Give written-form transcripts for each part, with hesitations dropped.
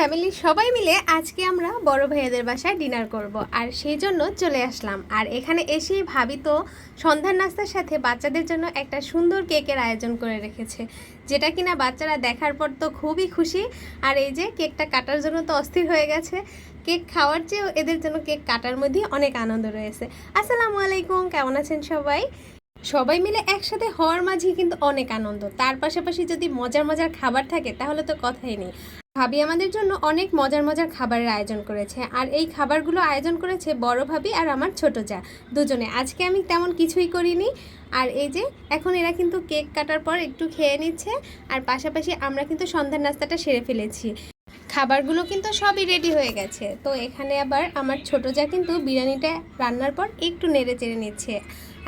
ফ্যামিলির সবাই মিলে আজকে আমরা বড় ভাইয়াদের বাসায় ডিনার করব আর সেই জন্য চলে আসলাম। আর এখানে এসেই ভাবি তো সন্ধ্যার নাস্তার সাথে বাচ্চাদের জন্য একটা সুন্দর কেকের আয়োজন করে রেখেছে, যেটা কিনা বাচ্চারা দেখার পর তো খুবই খুশি। আর এই যে কেকটা কাটার জন্য তো অস্থির হয়ে গেছে। কেক খাওয়ার চেয়েও এদের জন্য কেক কাটার মধ্যে অনেক আনন্দ রয়েছে। আসসালামু আলাইকুম, কেমন আছেন সবাই? সবাই মিলে একসাথে হওয়ার মাঝেই কিন্তু অনেক আনন্দ, তার পাশাপাশি যদি মজার মজার খাবার থাকে তাহলে তো কথাই নেই। ভাবি আমাদের জন্য অনেক মজার মজার খাবারের আয়োজন করেছে, আর এই খাবারগুলো আয়োজন করেছে বড় ভাবি আর আমার ছোট যা দুজনে। আজকে আমি তেমন কিছুই করিনি। আর এই যে এখন এরা কিন্তু কেক কাটার পর একটু খেয়ে নিচ্ছে, আর পাশাপাশি আমরা কিন্তু সন্ধ্যার নাস্তাটা সেরে ফেলেছি। খাবারগুলো কিন্তু সবই রেডি হয়ে গেছে। তো এখানে আবার আমার ছোট যা কিন্তু বিরিয়ানিটা রান্নার পর একটু নেড়ে চেড়ে নিচ্ছে।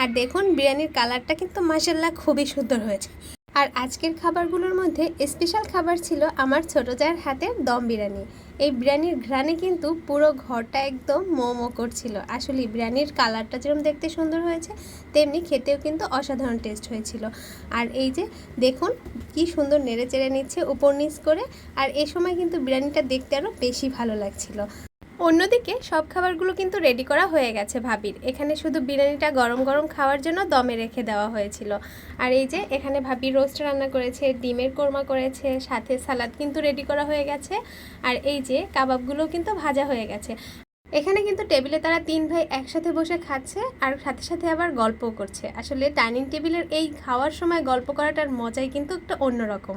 আর দেখুন বিরিয়ানির কালারটা কিন্তু মাশাআল্লাহ খুবই সুন্দর হয়েছে। আর আজকের খাবারগুলোর মধ্যে স্পেশাল খাবার ছিল আমার ছোট জায়ের হাতের দম বিরিয়ানি। এই বিরিয়ানির ঘ্রাণে কিন্তু পুরো ঘরটা একদম মোমো করছিল। আসলে বিরিয়ানির কালারটা যেরকম দেখতে সুন্দর হয়েছে, তেমনি খেতেও কিন্তু অসাধারণ টেস্ট হয়েছিল। আর এই যে দেখুন কি সুন্দর নেড়ে চেড়ে নিচ্ছে উপর নিচ করে। আর এই সময় কিন্তু বিরিয়ানিটা দেখতে আরও বেশি ভালো লাগছিল। অন্যদিকে সব খাবারগুলো কিন্তু রেডি করা হয়ে গেছে ভাবির। এখানে শুধু বিরিয়ানিটা গরম গরম খাওয়ার জন্য দমে রেখে দেওয়া হয়েছিল। আর এই যে এখানে ভাবি রোস্ট রান্না করেছে, ডিমের কোরমা করেছে, সাথে সালাদ কিন্তু রেডি করা হয়ে গেছে। আর এই যে কাবাবগুলো কিন্তু ভাজা হয়ে গেছে। এখানে কিন্তু টেবিলে তারা তিন ভাই একসাথে বসে খাচ্ছে, আর সাথে সাথে আবার গল্পও করছে। আসলে ডাইনিং টেবিলের এই খাওয়ার সময় গল্প করাটার মজাই কিন্তু একটা অন্যরকম।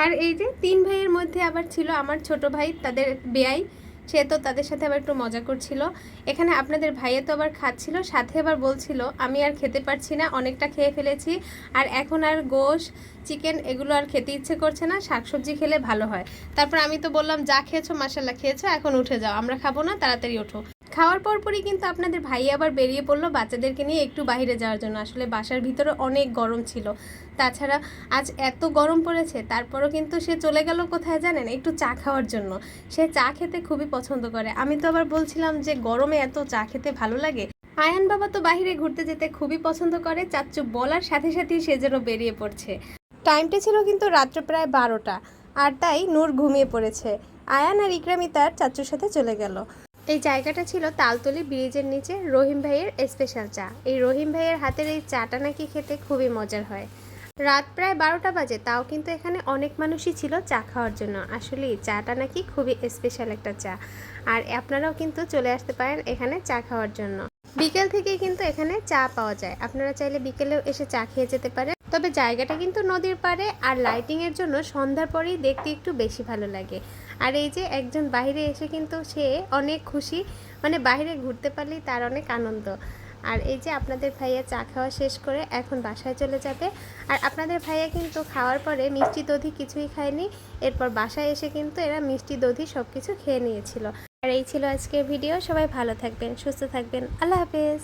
আর এই যে তিন ভাইয়ের মধ্যে আবার ছিল আমার ছোট ভাই, তাদের বেয়াই, সে তো তাদের সাথে আবার একটু মজা করছিল। এখানে আপনাদের ভাইয়ে তো আবার খাচ্ছিল, সাথে আবার বলছিল আমি আর খেতে পারছি না, অনেকটা খেয়ে ফেলেছি, আর এখন আর গোশ চিকেন এগুলো আর খেতে ইচ্ছে করছে না, শাকসবজি খেলে ভালো হয়। তারপর আমি তো বললাম যা খেয়েছো মাশাল্লাহ খেয়েছো, এখন উঠে যাও, আমরা খাবো না, তাড়াতাড়ি ওঠো। খাওয়ার পরপরই কিন্তু আপনাদের ভাই আবার বেরিয়ে পড়লো বাচ্চাদেরকে নিয়ে একটু বাইরে যাওয়ার জন্য। আসলে বাসার ভিতরে অনেক গরম ছিল, তাছাড়া আজ এত গরম পড়েছে, তারপরও কিন্তু সে চলে গেল কোথায় জানেন? একটু চা খাওয়ার জন্য। সে চা খেতে খুবই পছন্দ করে। আমি তো আবার বলছিলাম যে গরমে এত চা খেতে ভালো লাগে। আয়ান বাবা তো বাইরে ঘুরতে যেতে খুবই পছন্দ করে, চাচ্চু বলার সাথে সাথেই সে যেন বেরিয়ে পড়ছে। টাইমটা ছিল কিন্তু রাত্রে প্রায় 12টা, আর তাই নূর ঘুমিয়ে পড়েছে। আয়ান আর ইকরামি তার চাচ্চুর সাথে চলে গেল। এই জায়গাটা ছিল তালতলি ব্রিজের নিচে রহিম ভাইয়ের স্পেশাল চা। এই রহিম ভাইয়ের হাতের এই চাটা নাকি খেতে খুবই মজার হয়। রাত প্রায় 12টা বাজে, তাও কিন্তু এখানে অনেক মানুষই ছিল চা খাওয়ার জন্য। আসলে চাটা নাকি খুবই স্পেশাল একটা চা, আর আপনারাও কিন্তু চলে আসতে পারেন এখানে চা খাওয়ার জন্য। বিকেল থেকেই কিন্তু এখানে চা পাওয়া যায়, আপনারা চাইলে বিকেলেও এসে চা খেয়ে যেতে পারেন। তবে জায়গাটা কিন্তু নদীর পাড়ে, আর লাইটিংয়ের জন্য সন্ধ্যার পরেই দেখতে একটু বেশি ভালো লাগে। আর এই যে একজন বাইরে এসে কিন্তু সে অনেক খুশি, মানে বাইরে ঘুরতে পারলেই তার অনেক আনন্দ। আর এই যে আপনাদের ভাইয়া চা খাওয়া শেষ করে এখন বাসায় চলে যাবে। আর আপনাদের ভাইয়া কিন্তু খাওয়ার পরে মিষ্টি দধি কিছুই খায়নি, এরপর বাসায় এসে কিন্তু এরা মিষ্টি দধি সব কিছু খেয়ে নিয়েছিল। আর এই ছিল আজকের ভিডিও। সবাই ভালো থাকবেন, সুস্থ থাকবেন, আল্লাহ হাফেজ।